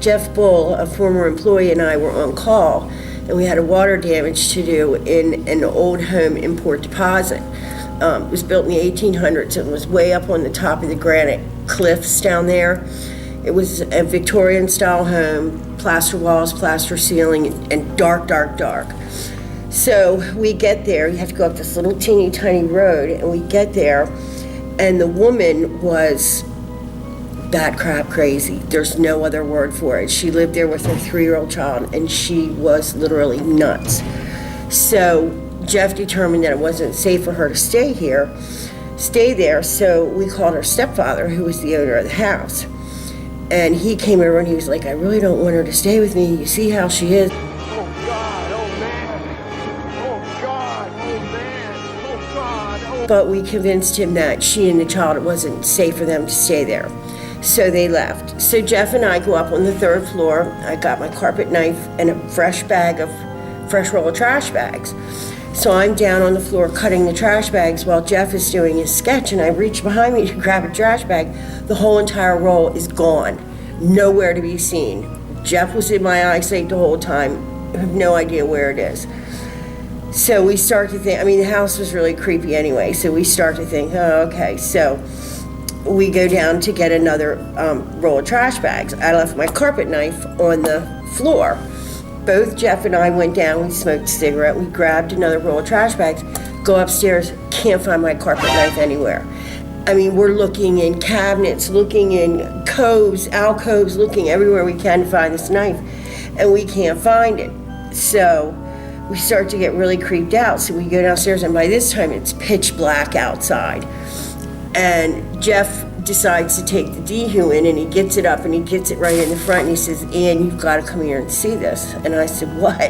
Jeff Bull, a former employee, and I were on call, and we had a water damage to do in an old home in Port Deposit. It was built in the 1800s and was way up on the top of the granite cliffs down there. It was a Victorian-style home, plaster walls, plaster ceiling, and dark, dark, dark. So we get there, you have to go up this little teeny tiny road, and we get there, and the woman was bat crap crazy. There's no other word for it. She lived there with her 3-year-old child, and she was literally nuts. So Jeff determined that it wasn't safe for her to stay there, so we called her stepfather, who was the owner of the house. And he came over and he was like, I really don't want her to stay with me. You see how she is. Oh God, oh man, oh God, oh man, oh God, oh. But we convinced him that she and the child, it wasn't safe for them to stay there. So they left. So Jeff and I go up on the 3rd floor. I got my carpet knife and a fresh roll of trash bags. So I'm down on the floor cutting the trash bags while Jeff is doing his sketch, and I reach behind me to grab a trash bag. The whole entire roll is gone, nowhere to be seen. Jeff was in my eyesight the whole time. I have no idea where it is. So we start to think, the house was really creepy anyway, so we start to think, oh, okay. So we go down to get another roll of trash bags. I left my carpet knife on the floor. Both Jeff and I went down, we smoked a cigarette, we grabbed another roll of trash bags, go upstairs, can't find my carpet knife anywhere. We're looking in cabinets, looking in coves, alcoves, looking everywhere we can to find this knife, and we can't find it. So we start to get really creeped out, so we go downstairs, and by this time it's pitch black outside. And Jeff decides to take the Dehu in, and he gets it up and he gets it right in the front, and he says, Ann, you've got to come here and see this. And I said, what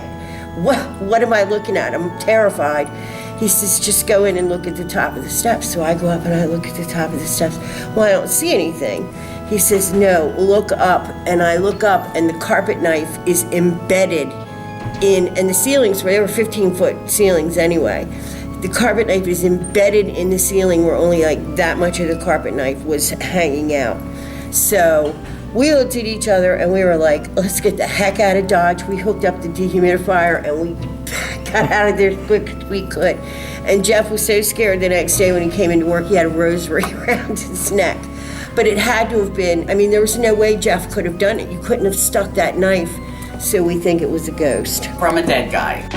am I looking at? I'm terrified. He says, just go in and look at the top of the steps. So I go up and I look at the top of the steps. Well, I don't see anything. He says, no, look up. And I look up, and the carpet knife is embedded and the ceilings, they were 15-foot ceilings anyway. The carpet knife is embedded in the ceiling where only like that much of the carpet knife was hanging out. So we looked at each other and we were like, let's get the heck out of Dodge. We hooked up the dehumidifier and we got out of there as quick as we could. And Jeff was so scared the next day when he came into work, he had a rosary around his neck. But it had to have been, there was no way Jeff could have done it. You couldn't have stuck that knife. So we think it was a ghost. From a dead guy.